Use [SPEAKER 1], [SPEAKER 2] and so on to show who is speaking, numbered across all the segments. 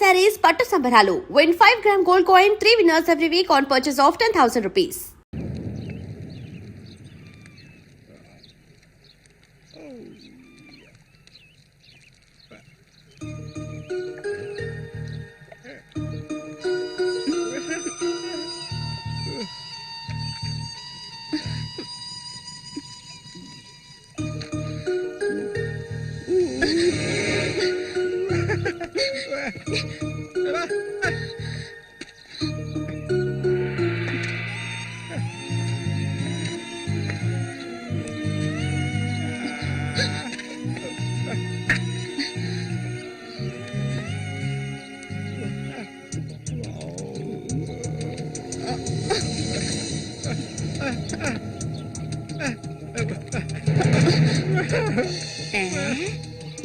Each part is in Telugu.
[SPEAKER 1] sarees Pattu Sambaralu. Win 5-gram gold coin, 3 winners every week on purchase of 10,000 rupees.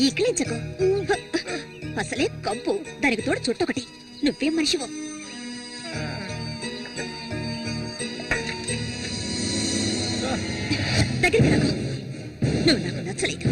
[SPEAKER 2] ఈకలించకు అసలే కంపు, దానికి తోడు చుట్టొకటి. నువ్వేం మనిషివో. దగ్గరికి రాకు, నువ్వు నాకు నచ్చలేదు.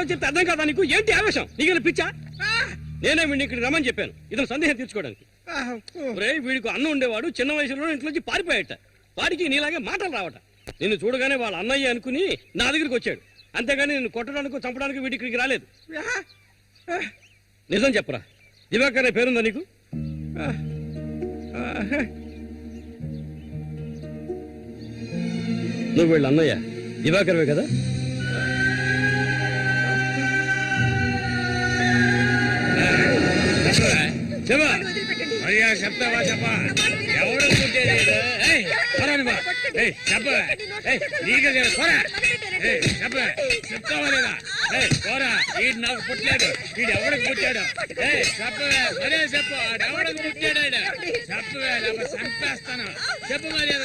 [SPEAKER 3] చెప్తే అర్థం కాదా నీకు? ఏంటి ఆవేశం? నీకు పిచ్చా? నేనే వీడిని ఇక్కడ రమ్మని చెప్పాను ఇతను సందేహం తీర్చుకోవడానికి. వీడికి అన్న ఉండేవాడు, చిన్న వయసులో ఇంట్లోంచి పారిపోయాట. వాడికి నీలాగే మాటలు రావట. నిన్ను చూడగానే వాళ్ళ అన్నయ్య అనుకుని నా దగ్గరికి వచ్చాడు. అంతేగాని నిన్ను కొట్టడానికి చంపడానికి వీడి ఇక్కడికి రాలేదు. నిజం చెప్పరా, దివాకర్ అనే పేరుందా నీకు? నువ్వు వీళ్ళ అన్నయ్య దివాకర్వే కదా? చెప్తావా? చెప్పా, ఎవరు చెప్తావా లేదా? పోరా, వీడు నాకు పుట్టలేదు. వీడు ఎవరికి పుట్టాడు? చెప్పవే, మరే చెప్పు. ఎవరికి పుట్టాడు? చెప్పవే, చంపేస్తాను. చెప్పు మరి.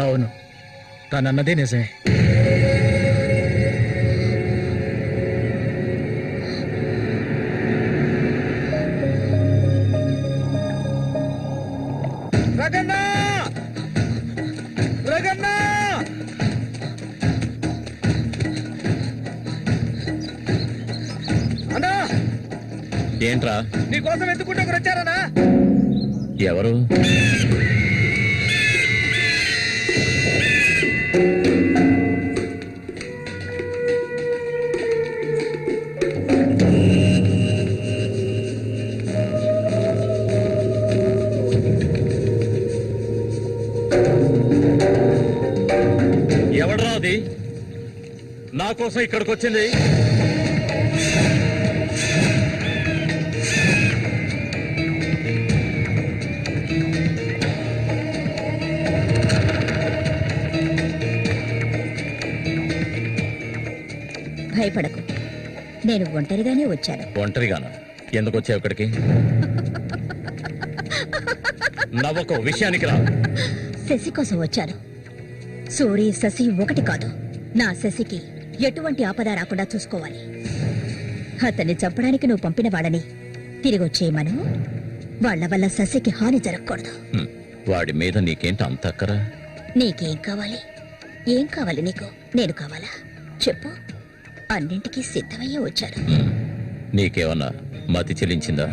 [SPEAKER 4] అవును, తనన్నదే నిజమే.
[SPEAKER 3] ఏంట్రా?
[SPEAKER 4] నీకోసం ఎందుకుంటే ఒకరు వచ్చారనా?
[SPEAKER 3] ఎవరు? ఎవడరా అది? నా కోసం ఇక్కడికి వచ్చింది?
[SPEAKER 2] భయపడకు, నేను ఒంటరిగానే వచ్చాను.
[SPEAKER 3] ఒంటరిగాను? ఎందుకు వచ్చావు ఇక్కడికి? నవ్వకు, విషయానికి రా.
[SPEAKER 2] శశి కోసం వచ్చాను. సూరి శశి ఒకటి కాదు. నా శశికి ఎటువంటి ఆపద రాకుండా చూసుకోవాలి. అతన్ని చంపడానికి నువ్వు పంపిన వాళ్ళని తిరిగి వచ్చేయమను. వాళ్ల వల్ల శశికి హాని జరగకూడదు.
[SPEAKER 5] వాడి మీద నీకేంటి అంత అక్కరా?
[SPEAKER 2] నీకేం కావాలి? ఏం కావాలి నీకు? నేను కావాలా చెప్పు. అన్నింటికీ సిద్ధమయ్యే వచ్చాను.
[SPEAKER 5] నీకేమన్నా మతి చెల్లించిందా?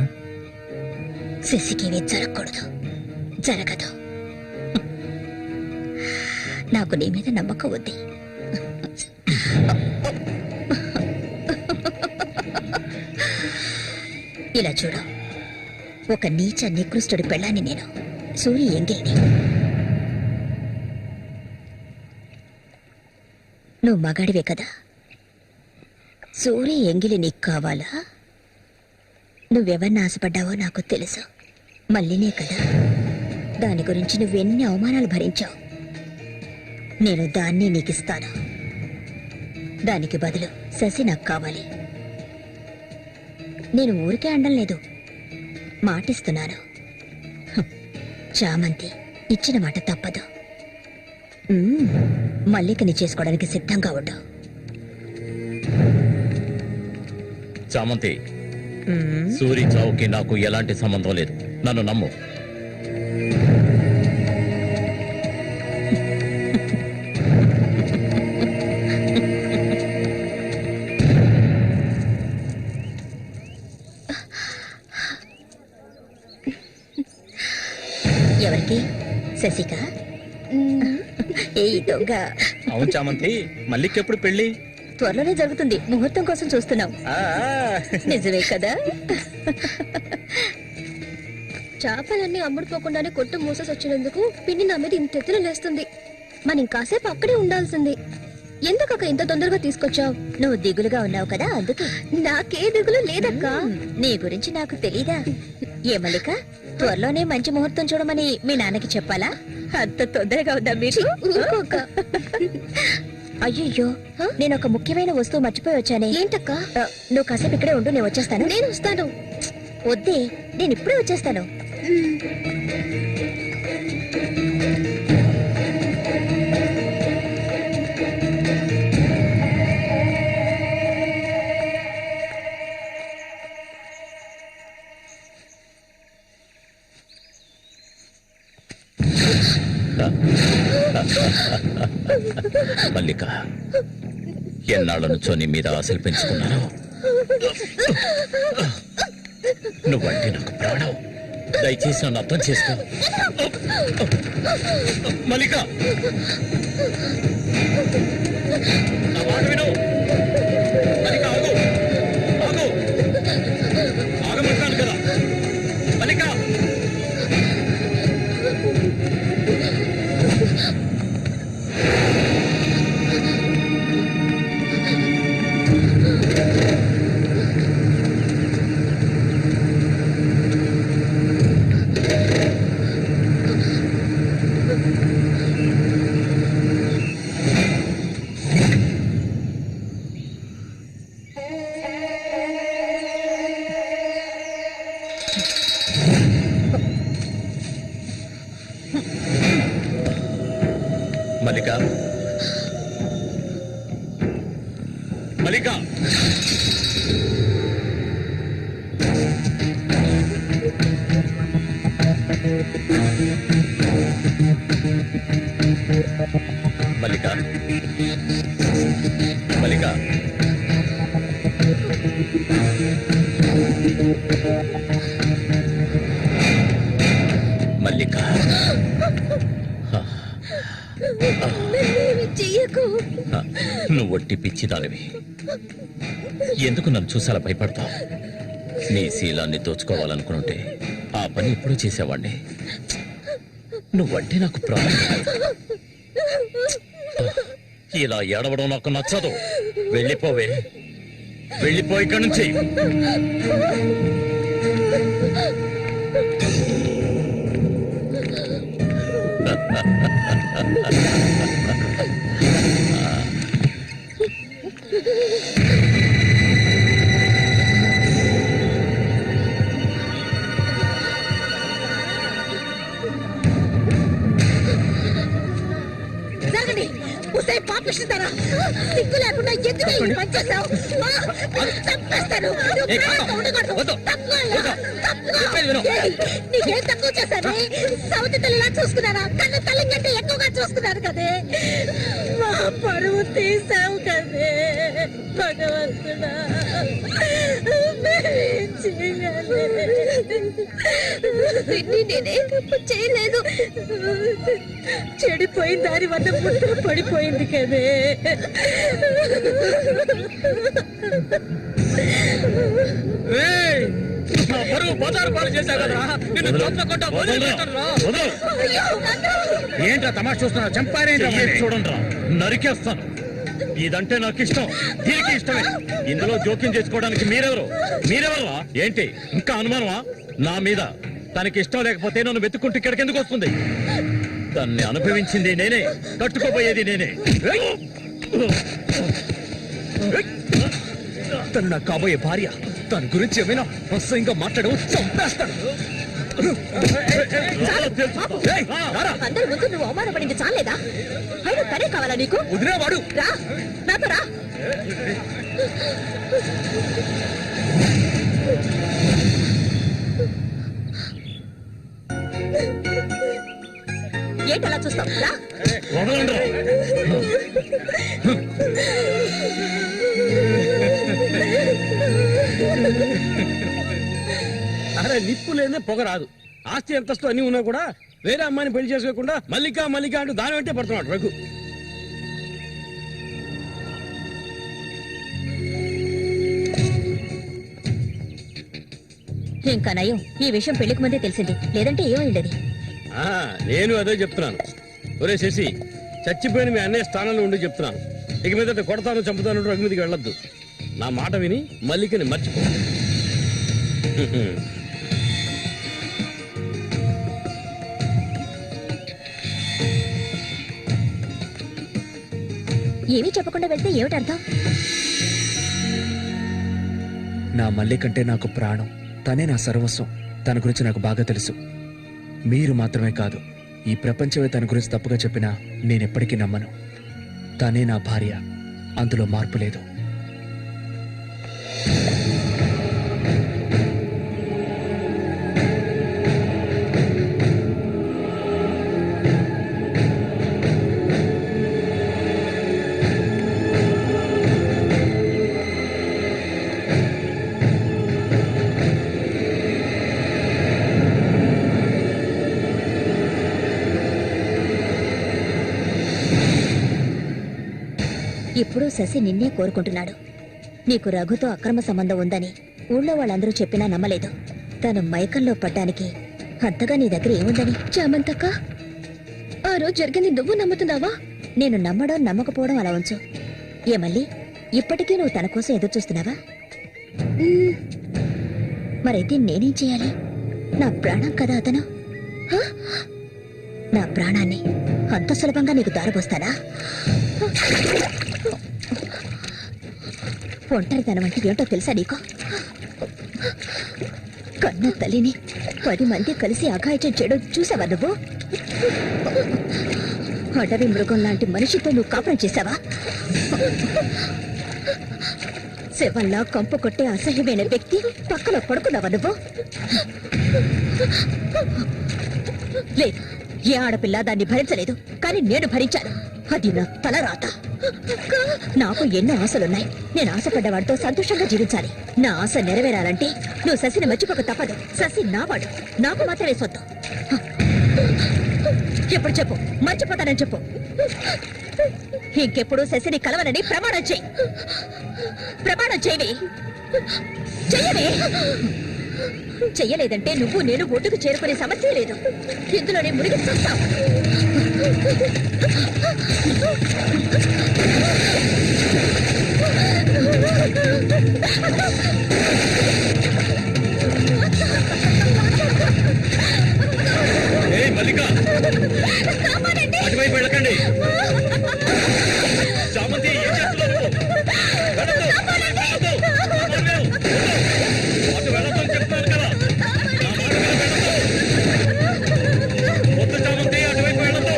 [SPEAKER 2] శశికేమీ జరగకూడదు. జరగదు. నాకు నీ మీద నమ్మకం ఉంది. ఇలా చూడు, ఒక నీచ నికృష్టుడి పెళ్ళాన్ని నేను, సూరి ఎంగిల్ని. నువ్వు మగాడివే కదా. సూరి ఎంగిలి నీకు కావాలా? నువ్వెవరిని ఆశపడ్డావో నాకు తెలుసు. మళ్ళీనే కదా. దాని గురించి నువ్వెన్ని అవమానాలు భరించావు. నేను దాన్ని నీకిస్తాను. దానికి బదులు శశి నాకు కావాలి. నేను ఊరికే అండం లేదు, మాటిస్తున్నాను. చామంతి ఇచ్చిన మాట తప్పదు. మల్లికని చేసుకోవడానికి సిద్ధంగా ఉండు.
[SPEAKER 5] చామంతి, సూరి చావుకి నాకు ఎలాంటి సంబంధం లేదు. నన్ను నమ్ము.
[SPEAKER 2] ఎవరికి? శశిక? ఏ దొంగ.
[SPEAKER 4] అవును చామంతి, మల్లికెప్పుడు పెళ్లి?
[SPEAKER 2] త్వరలోనే జరుగుతుంది. ముహూర్తం కోసం చూస్తున్నాం. నిజమే కదా.
[SPEAKER 6] చేపలన్నీ అమ్ముడుపోకుండానే కొట్టు మూసేసి వచ్చినందుకు పిన్ని నా మీద ఇంత ఎత్తున లేస్తుంది. మనం కాసేపు అక్కడే ఉండాల్సింది. ఎందుకక్క ఇంత తొందరగా తీసుకొచ్చావు?
[SPEAKER 2] నువ్వు దిగులుగా ఉన్నావు కదా, అందుకే.
[SPEAKER 6] నాకే దిగులు లేదక్క.
[SPEAKER 2] నీ గురించి నాకు తెలీదా? ఏ మల్లిక, త్వరలోనే మంచి ముహూర్తం చూడమని మీ నాన్నకి చెప్పాలా? అంత తొందరగా ఉందా మీకు?
[SPEAKER 6] ఊరుకోక.
[SPEAKER 2] అయ్యయ్యో, నేను ఒక ముఖ్యమైన వస్తువు మర్చిపోయి వచ్చానే.
[SPEAKER 6] ఏంటక్క?
[SPEAKER 2] నువ్వు కాసేపు ఇక్కడే ఉండు, నేను వచ్చేస్తాను.
[SPEAKER 6] నేను వస్తాను.
[SPEAKER 2] వద్దే, నేను ఇప్పుడే వచ్చేస్తాను.
[SPEAKER 5] మల్లిక, ఎన్నాళ్ళ నుంచో నీ మీద ఆశలు పెంచుకున్నాను. నువ్వంటే నాకు ప్రాణం. దయచేసి నన్ను అర్థం చేసుకో. మల్లిక, నా మాట విను. మల్లిక, ఆగు, ఆగు, ఆగమంటాను కదా. మల్లిక, మల్లిక, మల్లిక, మల్లిక, మల్లిక, మల్లిక,
[SPEAKER 6] చెయ్యకు.
[SPEAKER 5] నువ్వు ఒట్టి పిచ్చిదానివి. ఎందుకు నన్ను చూసాలా భయపడతావు? నీ శీలాన్ని దోచుకోవాలనుకుంటే ఆ పని ఎప్పుడూ చేసేవాణ్ణి. నువ్వంటే నాకు ప్రాణం. ఇలా ఏడవడం నాకు నచ్చదు. వెళ్ళిపోవే, వెళ్ళిపో ఇక్కడి నుంచి.
[SPEAKER 6] జరగండి.
[SPEAKER 2] పాపిస్తారా? సిగ్గు లేకుండా ఎందుకు ఈ పని చేశావు? చంపేస్తాను. నువ్వు ప్రాణంగా ఉండకూడదు. తప్పుకోవాలా? తప్పుకో. ఏయ్, నీకేం తక్కువ చేశాను? సౌతి తల్లిలా చూసుకున్నారా? కన్న తల్లి కంటే ఎక్కువగా చూసుకున్నారు కదే. మా పరువు తీసావు కదే భగవంతుడా. మేమేం చేయాలి?
[SPEAKER 6] నేనే తప్పు చేయలేదు.
[SPEAKER 2] చెడిపోయిన దాని వల్ల ముద్ర పడిపోయింది కదే.
[SPEAKER 3] ఏయ్, నా పరువు బజారు పాలు చేశా కదరా, నిన్ను చోట్ల కొట్ట వదిలిపెట్టనురా.
[SPEAKER 4] ఏంట్రా తమాషా చూస్తున్నా? చంపారేంట్రా?
[SPEAKER 5] చూడండి, నరికేస్తాను. ఇదంటే నాకు ఇష్టం, దీనికి ఇష్టమే. ఇందులో జోక్యం చేసుకోవడానికి మీరెవరా? ఏంటి ఇంకా అనుమానమా నా మీద? తనకి ఇష్టం లేకపోతే నన్ను వెతుక్కుంటూ ఇక్కడికి ఎందుకు వస్తుంది? తన్ని అనుభవించింది నేనే, కట్టుకోబోయేది నేనే.
[SPEAKER 4] తను నా కాబోయే భార్య. తన గురించి ఏమైనా అసహ్యంగా మాట్లాడు, చంపేస్తాడు. ఏయ్, రారా.
[SPEAKER 2] అందరి ముందు నువ్వు అవమానపడింది చాలేదా? అయినా తనే కావాలా నీకు?
[SPEAKER 4] వదిలేవాడు.
[SPEAKER 2] రా, నాతో రా. ఏంటలా చూస్తావు? రా.
[SPEAKER 5] వదలండి.
[SPEAKER 3] అరే, నిప్పు లేదే పొగ రాదు. ఆస్తి అంతస్తు అన్ని ఉన్నా కూడా వేరే అమ్మాయిని పెళ్లి చేసుకోకుండా మల్లిక అంటూ దాని వెంటే పడుతున్నాడు రఘు.
[SPEAKER 2] ఇంకా నయం, ఈ విషయం పెళ్లికి ముందే తెలిసింది. లేదంటే ఏమైండది?
[SPEAKER 3] నేను అదే చెప్తున్నాను. ఒరే శశి, చచ్చిపోయిన మీ అన్నయ్య స్థానంలో ఉండి చెప్తున్నాను. ఇక మీద కొడతాను చంపుతాను రఘు మీదకి వెళ్ళొద్దు. నా మాట విని మల్లికని మర్చిపో.
[SPEAKER 2] ఏమీ చెప్పకుండా వెళ్తే ఏమిటి అర్థం?
[SPEAKER 7] నా మల్లి కంటే నాకు ప్రాణం. తనే నా సర్వస్వం. తన గురించి నాకు బాగా తెలుసు. మీరు మాత్రమే కాదు, ఈ ప్రపంచమే తన గురించి తప్పుగా చెప్పినా నేనెప్పటికీ నమ్మను. తనే నా భార్య, అందులో మార్పు లేదు.
[SPEAKER 2] ఇప్పుడు శశి నిన్నే కోరుకుంటున్నాడు. నీకు రఘుతో అక్రమ సంబంధం ఉందని ఊళ్ళో వాళ్ళందరూ చెప్పినా నమ్మలేదు. తను మైకంలో పడ్డానికి అంతగా నీ దగ్గర ఏముందని?
[SPEAKER 6] చామంతక్క, ఆ రోజు జరిగింది నువ్వు నమ్ముతున్నావా?
[SPEAKER 2] నేను నమ్మడం నమ్మకపోవడం అలా ఉంచు. ఏ మళ్ళీ ఇప్పటికీ నువ్వు తన కోసం ఎదురు చూస్తున్నావా? మరైతే నేనేం చేయాలి? నా ప్రాణం కదా అతను. నా ప్రాణాన్ని అంత సులభంగా నీకు దారబోస్తానా? ఒంటరితనం అంటే ఏంటో తెలుసా నీకు? కన్న తల్లిని 10 మంది కలిసి అఘాయిత్యం చేయడం చూసావా నువ్వు? అడవి మృగం లాంటి మనిషితో నువ్వు కాపురం చేశావా? శవంలా కంపు కొట్టే అసహ్యమైన వ్యక్తి పక్కన పడుకున్నావా నువ్వు? లేదు, ఏ ఆడపిల్ల దాన్ని భరించలేదు, కానీ నేను భరించాను. అది నా తలరాత. నాకు ఎన్నో ఆశలున్నాయి. నేను ఆశపడ్డవాడితో సంతోషంగా జీవించాలి. నా ఆశ నెరవేరాలంటే నువ్వు శశిని మర్చిపోక తప్పదు. శశి నావాడు, నాకు మాత్రమే సొంతం. ఎప్పుడు చెప్పు, మర్చిపోతానని చెప్పు. ఇంకెప్పుడు శశిని కలవనని ప్రమాణం చేయి. ప్రమాణం చేయవే. చెయ్యవే. చెయ్యలేదంటే నువ్వు నేను ఒడ్డుకు చేరుకునే సమస్య లేదు. ఇందులోనే మునిగి చూస్తావు.
[SPEAKER 5] మల్లిక, అటువైపు వెళ్ళకండి. చామంతి, ఏం చేస్తున్నారు? అటు వెళ్ళొద్దని చెప్తున్నాను కదా. నా మాట వద్దు చామంతి, అటువైపు వెళ్ళొద్దు.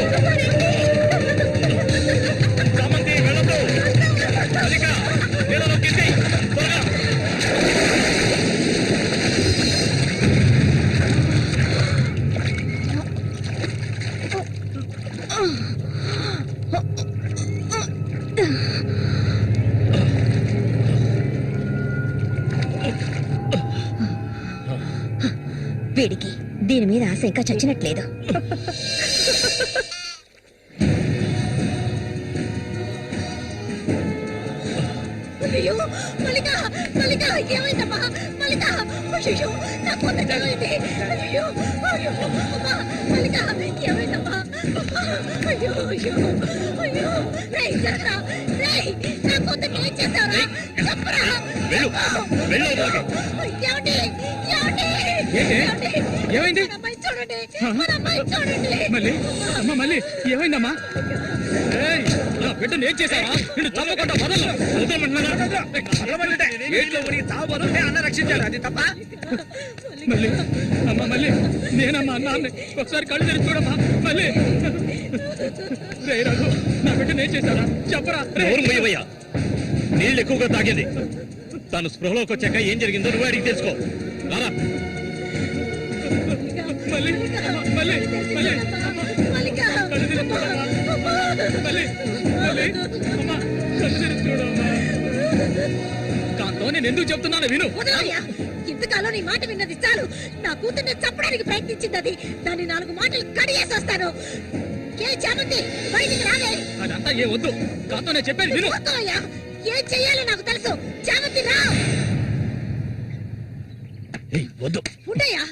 [SPEAKER 2] వీడికి దీని మీద ఆశ ఇంకా చచ్చినట్లేదు.
[SPEAKER 6] అయ్యో మల్లిక మల్లిక ఏమైందమ్మా మల్లిక అయ్యో నా కూతురు ఏమైంది అయ్యో అయ్యో అమ్మా మల్లిక ఏమైందమ్మా అయ్యో అయ్యో అయ్యో రేయ్ జరగరా రేయ్ నా కూతురు ఏం చేస్తావురా చెప్పరా
[SPEAKER 5] వెళ్ళు వెళ్ళు అవతలకి.
[SPEAKER 6] ఏమండి ఏమండి
[SPEAKER 3] ఏంటి? ఏమైంది?
[SPEAKER 6] మన అమ్మాయి చూడండి మన అమ్మాయి చూడండి
[SPEAKER 3] మళ్ళీ అమ్మ మళ్ళీ ఏమైందమ్మా? ఏయ్, నా బిడ్డను ఏం చేశావా? నిన్ను చంపకుండా వదలను. మళ్ళీ అమ్మ మళ్ళీ నేనమ్మా అన్నాన్ని ఒకసారి కళ్ళు తెరిచి చూడమ్మా మళ్ళీ. రే రఘు, నా బిడ్డను ఏం చేశారా చెప్పరా?
[SPEAKER 5] ఎవరు మొయ్యవయ్యా? నీళ్ళు ఎక్కువగా తాగింది. తను స్పృహలోకి వచ్చాక ఏం జరిగిందో నువ్వు అడిగి తెలుసుకో. రారా.
[SPEAKER 3] మళ్ళీ మళ్ళీ మళ్ళీ
[SPEAKER 6] మల్లిక
[SPEAKER 3] కళ్ళు తెరిచి చూడమ్మా మళ్ళీ మళ్ళీ అమ్మా కళ్ళు తెరిచి చూడమ్మా. కాంతో నేను ఎందుకు చెప్తున్నాను విను.
[SPEAKER 6] వదలయ్యా ఇంతకాలం నీ మాట విన్నది చాలు. నా కూతుర్ని చంపడానికి ప్రయత్నించింది అది. దాన్ని 4 మాటలు కడిగేసి వస్తాను. ఏ చామంతి బయటికి రాలే.
[SPEAKER 3] అదంతా ఏ వద్దు. కాంతో నేను చెప్పేది విను.
[SPEAKER 6] వద్దయ్యా ఏం చెయ్యాలో నాకు తెలుసు. చామంతి రా
[SPEAKER 5] ఏయ్, వద్దు.
[SPEAKER 6] ఉండయ్యా.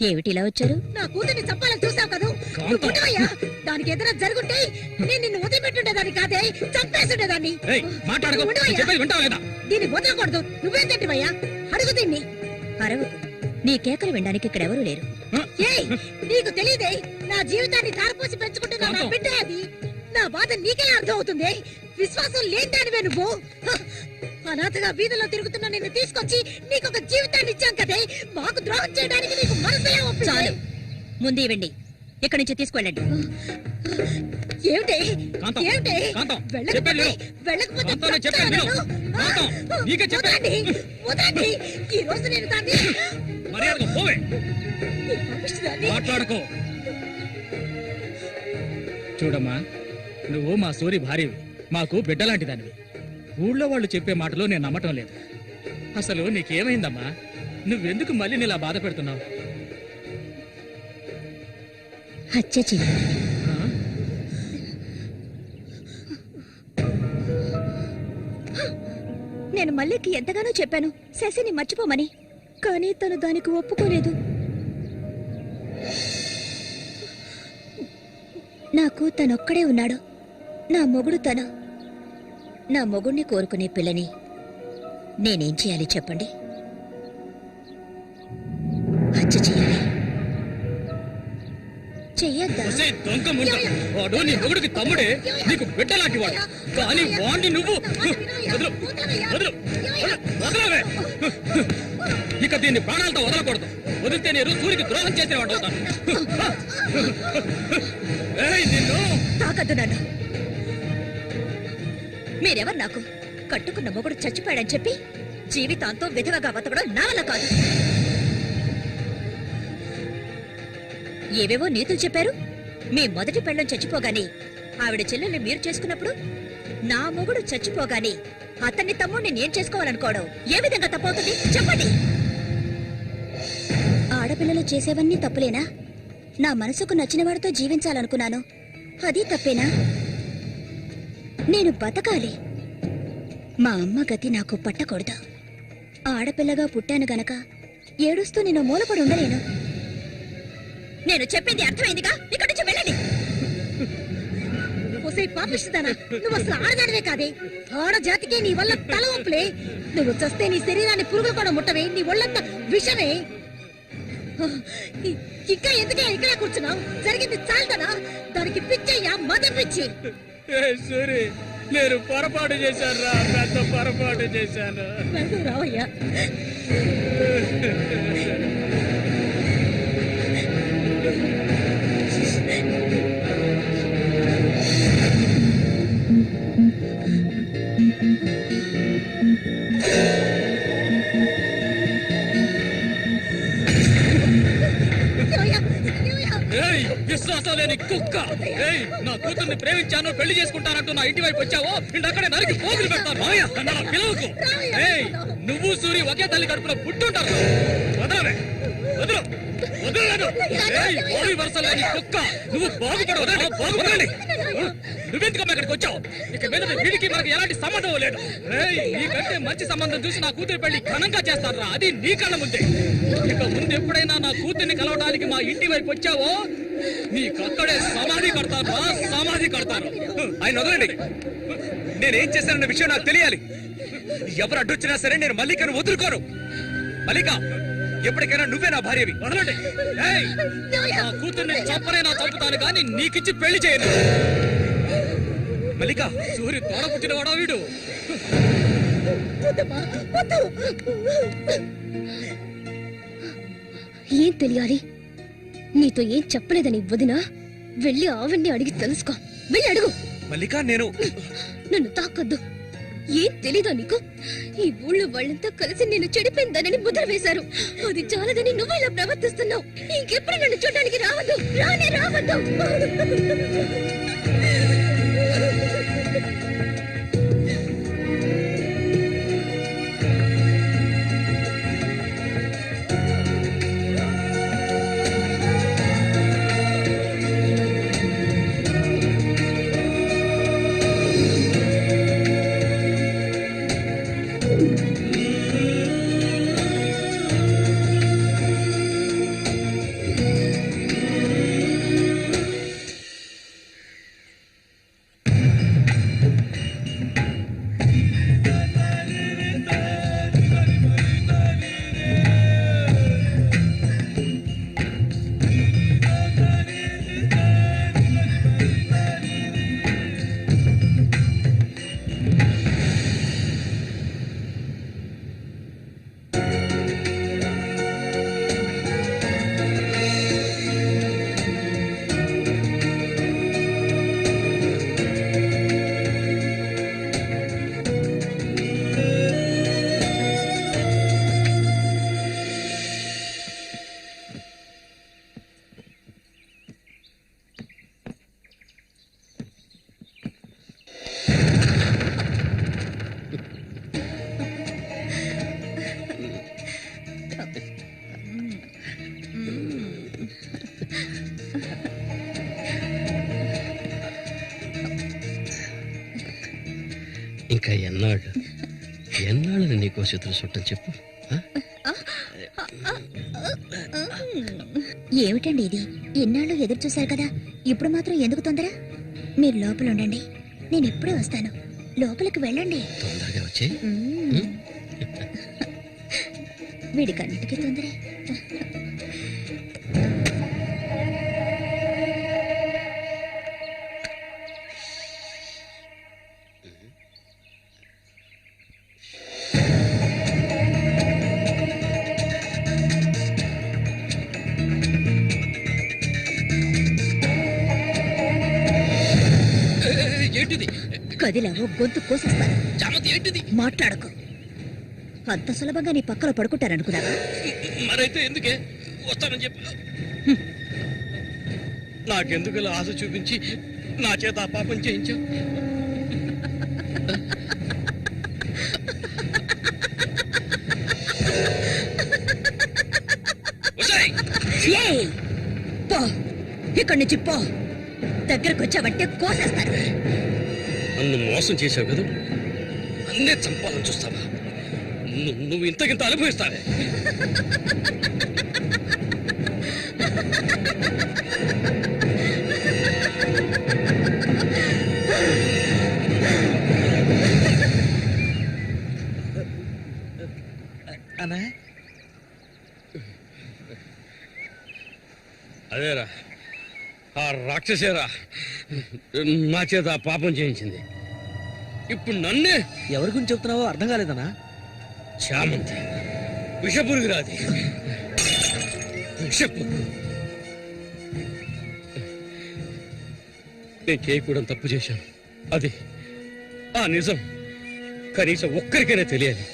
[SPEAKER 2] ఏమిటిలా వచ్చారు?
[SPEAKER 6] నా కూతుర్ని చంపాలని చూసావు కదా. నువ్వు ఉండవయ్యా. దానికి ఏదైనా జరుగుంటే నేను నిన్ను వదిలిపెట్టుండేదాన్ని కాదే, చంపేస్తుండేదాన్ని.
[SPEAKER 3] ఏయ్, మాట్లాడకు.
[SPEAKER 6] నువ్వు ఉండవయ్యా.
[SPEAKER 3] నేను చెప్పేది వింటావా లేదా?
[SPEAKER 6] దీన్ని వదలకూడదు. నువ్వేం తింటివయ్యా? అడుగు దీన్ని.
[SPEAKER 2] అరవకు. నీ కేకలు వినడానికి ఇక్కడెవరూ లేరు.
[SPEAKER 6] ఏయ్ నీకు తెలియదే, నా జీవితాన్ని ధారపోసి పెంచుకుంటున్న నా
[SPEAKER 3] కాంతం.
[SPEAKER 6] బిడ్డ అది. నా బాధ నీకెలా అర్థం అవుతుంది? విశ్వాసం లేదానివే నువ్వు. అనాథగా వీధిలో తిరుగుతున్న నిన్ను తీసుకొచ్చి నీకొక జీవితాన్ని ఇచ్చాం కదే. మాకు ద్రోహం చేయడానికి నీకు మనసులే ఒప్పింది.
[SPEAKER 2] చాలు, ముందు ఇవ్వండి. ఇక్కడి నుంచి తీసుకెళ్ళండి.
[SPEAKER 6] ఏమిటి
[SPEAKER 3] కాంతం,
[SPEAKER 6] ఏమిటి
[SPEAKER 3] కాంతం,
[SPEAKER 6] వెళ్ళకపోతే
[SPEAKER 3] చెప్పేది విను.
[SPEAKER 6] వెళ్ళకపోతే
[SPEAKER 3] కాంతం, నేను చెప్పేది విను.
[SPEAKER 6] బ్రతకాలను.
[SPEAKER 3] కాంతం, నీకే చెప్పేది.
[SPEAKER 6] వదలండి, వదలండి. ఈ రోజు నేను దాన్ని
[SPEAKER 3] మర్యాదగా పోవే.
[SPEAKER 6] ఈ పంపిస్తుందాన్ని.
[SPEAKER 3] మాట్లాడుకో. చూడమ్మా, నువ్వు మా సూరి భార్యవి, మాకు బిడ్డలాంటి దానివి. ఊళ్ళో వాళ్ళు చెప్పే మాటలు నేను నమ్మటం లేదు. అసలు నీకేమైందమ్మా? నువ్వెందుకు మళ్ళీ ఇలా బాధ పెడుతున్నావు?
[SPEAKER 2] హత్య చెయ్యాలి. నేను మల్లికి ఎంతగానో చెప్పాను శశిని మర్చిపోమని, కానీ తను దానికి ఒప్పుకోలేదు. నాకు తనొక్కడే ఉన్నాడు. నా మొగుడు తను. నా మొగుణ్ణి కోరుకునే పిల్లని నేనేం చేయాలి చెప్పండి? హత్య చేయాలి. చెయ్యొద్దా?
[SPEAKER 3] ఒసేయ్ దొంగ ముండ, వాడు నీ మొగుడికి తమ్ముడే, నీకు బిడ్డలాంటి వాడు. కానీ వాణ్ణి నువ్వు వదలు, వదలు, వదలవే. ఇక దీన్ని ప్రాణాలతో వదలకూడదు. వదిలితే నేను సూరికి ద్రోహం చేసేవాడు అవుతాను. ఏయ్, నిన్ను
[SPEAKER 2] తాకద్దు నన్ను. మీరెవరు నాకు? కట్టుకున్న మొగుడు చచ్చిపోయాడని చెప్పి జీవితాంతం విధవగా బతకడం నా వల్ల కాదు. ఏవేవో నీతులు చెప్పారు. మీ మొదటి పెళ్ళం చచ్చిపోగాని ఆవిడ చెల్లెల్ని మీరు చేసుకున్నప్పుడు నా మొగుడు చచ్చిపోగాని అతన్ని తమ్ముడిని నేను చేసుకోవాలనుకోవడం ఏ విధంగా తప్పవుతుంది చెప్పండి? ఆడపిల్లలు చేసేవన్నీ తప్పులేనా? నా మనసుకు నచ్చిన వాడితో జీవించాలనుకున్నాను, అది తప్పేనా? నేను బతకాలి. మా అమ్మ గతి నాకు పట్టకూడదు. ఆడపిల్లగా పుట్టాను గనక ఏడుస్తూ నేను మూలపడి ఉండలేను. నేను చెప్పింది అర్థమైందిగా? ఇక్కడి నుంచి వెళ్ళండి.
[SPEAKER 6] ఒసేయ్ పాపిస్తానా, నువ్వు అసలు ఆడదానివే కాదే. ఆడ జాతికే నీ వల్ల తల వంపులే. నువ్వు చస్తే నీ శరీరాన్ని పురుగులు కూడా ముట్టవే. నీ ఒళ్ళంతా విషమే. ఇంకా ఎందుకే ఇక్కడే కూర్చున్నావు? జరిగింది చాలదనా? దానికి పిచ్చయ్యా, మద పిచ్చి.
[SPEAKER 3] సూరి, నేను పొరపాటు చేశాను రా, పెద్ద పొరపాటు చేశాను.
[SPEAKER 6] వెళ్ళు రావయ్యా. ఏమయ్యా? ఏమయ్యా?
[SPEAKER 3] ఏయ్, విశ్వాసం లేని కుక్క! ఏయ్, నా కూతుర్ని ప్రేమించాను, పెళ్లి చేసుకుంటానంటూ నా ఇంటి వైపు వచ్చావో అక్కడే నరికి పోగులు పెడతాను. నన్ను అలా పిలవకు. ఏయ్, నువ్వు సూరి ఒకే తల్లి కడుపులో పుట్టుంటారు. వదలవే, వదలు, వదలలేదు. ఏయ్, ఓడి వరుస లేని కుక్క! నువ్వు బాగుపడవు. బాగుపడండి. నువ్వెందుకమ్మా ఇక్కడికి వచ్చావు? ఇక మీద వీడికి మనకి ఎలాంటి సంబంధం లేదు. ఏయ్, నీకంటే మంచి సంబంధం చూసి నా కూతురి పెళ్లి ఘనంగా చేస్తాను రా, అది నీ కళ్ళ ముందే. ఇక ముందు ఎప్పుడైనా నా కూతుర్ని కలవడానికి మా ఇంటి వైపు వచ్చావో నీకక్కడే సమాధి కడతాను రా, సమాధి కడతాను.
[SPEAKER 4] ఆయన వదలండి. నేనేం చేశానన్న విషయం నాకు తెలియాలి. ఎవరు అడ్డొచ్చినా సరే నేను మల్లికను వదులుకోను. మల్లిక, ఎప్పటికైనా నువ్వే నా భార్యవి.
[SPEAKER 3] వదలండి. ఏయ్, నా కూతుర్ని చంపనైనా చంపుతాను కానీ నీకిచ్చి పెళ్లి చేయను.
[SPEAKER 4] మల్లిక,
[SPEAKER 3] సూర్యు తోడ పుట్టినవాడా వీడు?
[SPEAKER 8] ఏం తెలియాలి? నీతో ఏం చెప్పలేదని వదినా వెళ్ళి ఆవిడ్ని అడిగి తెలుసుకో. వెళ్ళి అడుగు.
[SPEAKER 4] మల్లిక, నేను
[SPEAKER 8] నన్ను తాకొద్దు. ఏం తెలీదా నీకు? ఈ ఊళ్ళో వాళ్ళంతా కలిసి నేను చెడిపోయిందనని ముద్ర వేశారు. అది చాలదని నువ్వు ఇలా ప్రవర్తిస్తున్నావు. ఇంకెప్పుడు నన్ను చూడడానికి రావద్దు, రానే రావద్దు.
[SPEAKER 3] ఇంకా ఎన్నాళ్ళని నీకో చేతులు చుట్టం చెప్పు.
[SPEAKER 2] ఏమిటండి ఇది? ఎన్నాళ్ళు ఎదురు చూశారు కదా, ఇప్పుడు మాత్రం ఎందుకు తొందర? మీరు లోపల ఉండండి, నేను ఇప్పుడే వస్తాను. లోపలికి వెళ్ళండి.
[SPEAKER 3] తొందరగా వచ్చే.
[SPEAKER 2] వీడికన్నిటికీ తొందరే.
[SPEAKER 3] ఏంటిది?
[SPEAKER 2] కదిలావో గొంతు కోసేస్తాను.
[SPEAKER 3] చామతి ఏంటిది?
[SPEAKER 2] మాట్లాడకు. అంత సులభంగా నీ పక్కలో పడుకుంటారనుకున్నావా?
[SPEAKER 3] మరైతే ఎందుకే వస్తానని చెప్పు. నాకెందుకు ఇలా ఆశ చూపించి నా చేత ఆ పాపం చేయించావు?
[SPEAKER 2] ఏయ్! పో, ఇక్కడి నుంచి పో. దగ్గరకు వచ్చావంటే కోసేస్తాను.
[SPEAKER 3] నన్ను మోసం చేశావు కదా, నన్నే చంపాలని చూస్తావా? నువ్వు ఇంతకింత అనుభవిస్తావే. అదేరా, ఆ రాక్షసేరా నా చేత ఆ పాపం చేయించింది. ఇప్పుడు నన్నే.
[SPEAKER 4] ఎవరి గురించి చెప్తున్నావో అర్థం కాలేదనా?
[SPEAKER 3] చామంతి విషపురుగురాది. విషపురుగు. నేను చేయకూడదు తప్పు చేశాను. అది ఆ నిజం కనీసం ఒక్కరికైనా తెలియాలి.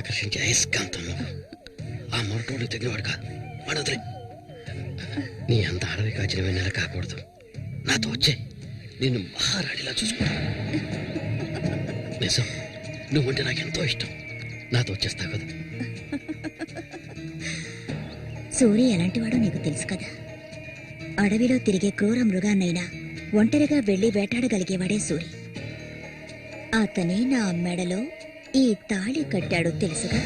[SPEAKER 3] ఆకర్షించే అయస్కాంతం నువ్వు. ఆ మొరటోడు తగినవాడు కాదు, వాడు వదిలే. నీ అంత అడవి కాచిన వెన్నెల కాకూడదు. నాతో వచ్చే నిన్ను మహారాణిలా చూసుకుంటా. నిజం, నువ్వంటే నాకెంతో ఇష్టం. నాతో వచ్చేస్తావు కదా.
[SPEAKER 2] సూర్య ఎలాంటివాడో నీకు తెలుసు కదా. అడవిలో తిరిగే క్రూర మృగాన్నైనా ఒంటరిగా వెళ్లి వేటాడగలిగేవాడే సూరి. అతనే నా మెడలో ఈ తాళి కట్టాడు తెలుసుగా.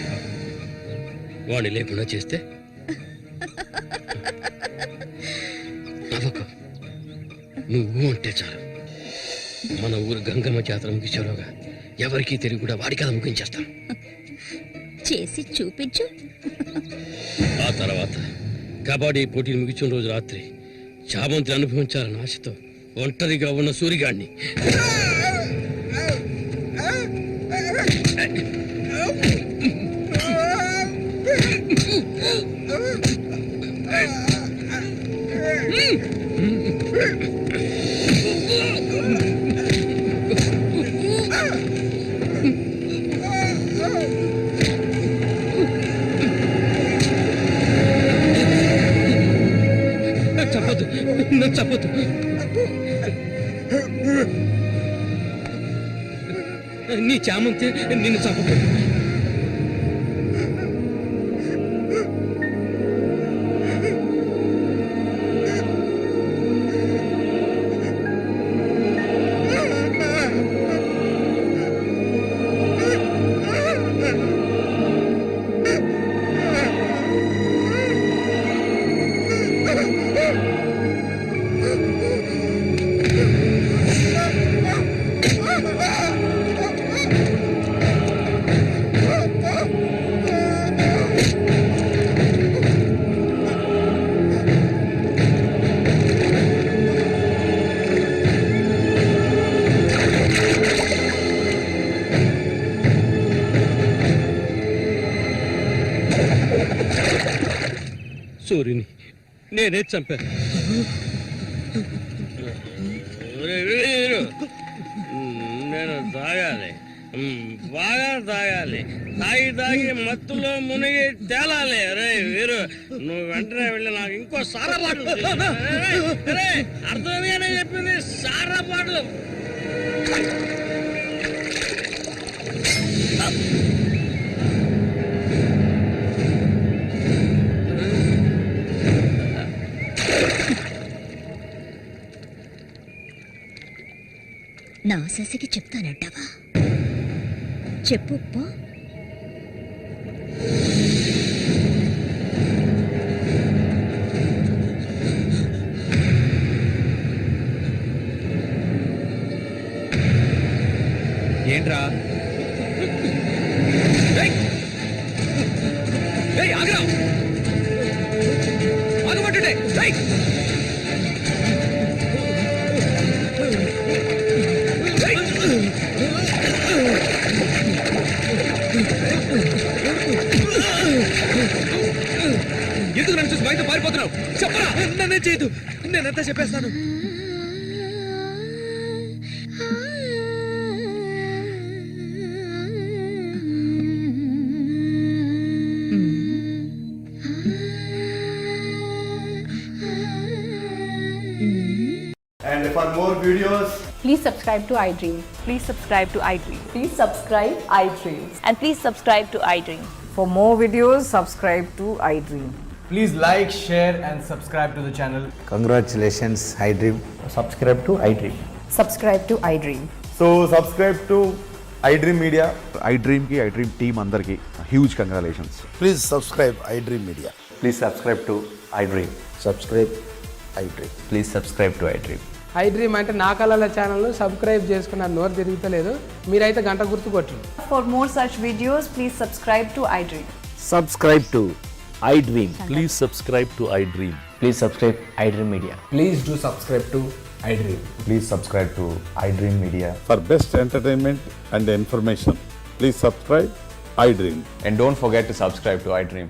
[SPEAKER 3] వాడిని లేకుండా చేస్తే నవ్వకు. నువ్వు అంటే చాలు. మన ఊరు గంగమ్మ జాతర ముగించేలోగా ఎవరికీ తెలివి కూడా వాడి కథ ముగించేస్తాను.
[SPEAKER 2] చేసి చూపించు.
[SPEAKER 3] ఆ తర్వాత కబడ్డీ పోటీలు ముగించిన రోజు రాత్రి చామంతిని అనుభవించాలని ఆశతో ఒంటరిగా ఉన్న సూరిగాడిని చెప్పదు, నన్ను చెప్పదు. నీ చామంతి నిన్ను చంపదు. సూర్యుని నేనే చంపాను. నేను తాగాలి, బాగా తాగాలి. తాగి మత్తులో మునిగి తేలాలి. రే వీరు, నువ్వు వెంటనే వెళ్ళి నాకు ఇంకో సారా బాటలు అర్థమేనే చెప్పింది. సారా బాటలు
[SPEAKER 2] నా శశికి చెప్తానంటావా? చెప్పు పో.
[SPEAKER 4] ఏంట్రా ఆగరా, ఆగమంటుంటే ఎందుకు నన్ను చూసి బయట పారిపోతున్నావు? చెప్పరా. నన్నే చేయదు, నేనంతా చెప్పేస్తాను.
[SPEAKER 9] And for more videos,
[SPEAKER 10] Please subscribe to iDream.
[SPEAKER 11] Please subscribe to iDream.
[SPEAKER 10] Please subscribe iDream.
[SPEAKER 11] And please subscribe to iDream.
[SPEAKER 10] For more videos, subscribe to iDream.
[SPEAKER 9] please like, share and subscribe to the channel.
[SPEAKER 12] Congratulations, iDream.
[SPEAKER 9] Subscribe to iDream.
[SPEAKER 10] Subscribe to iDream.
[SPEAKER 12] So subscribe to iDream Media. iDream ki iDream team andarki huge congratulations.
[SPEAKER 13] Please subscribe iDream Media.
[SPEAKER 12] Please subscribe to iDream.
[SPEAKER 13] Subscribe iDream.
[SPEAKER 12] Please subscribe to iDream.
[SPEAKER 10] iDream అంటే నా కళల ఛానల్ సబ్స్క్రైబ్ చేసుకున్న నోరు తిరుగుతలేదు. మీరైతే గంట గుర్తు కొట్టండి.
[SPEAKER 11] For more such videos, please subscribe to iDream.
[SPEAKER 5] Subscribe to iDream. Please subscribe to iDream.
[SPEAKER 12] Please subscribe iDream Media.
[SPEAKER 9] Please do subscribe to iDream.
[SPEAKER 12] Please subscribe to iDream Media.
[SPEAKER 13] For best entertainment and information, please subscribe iDream.
[SPEAKER 12] And don't forget to subscribe to iDream.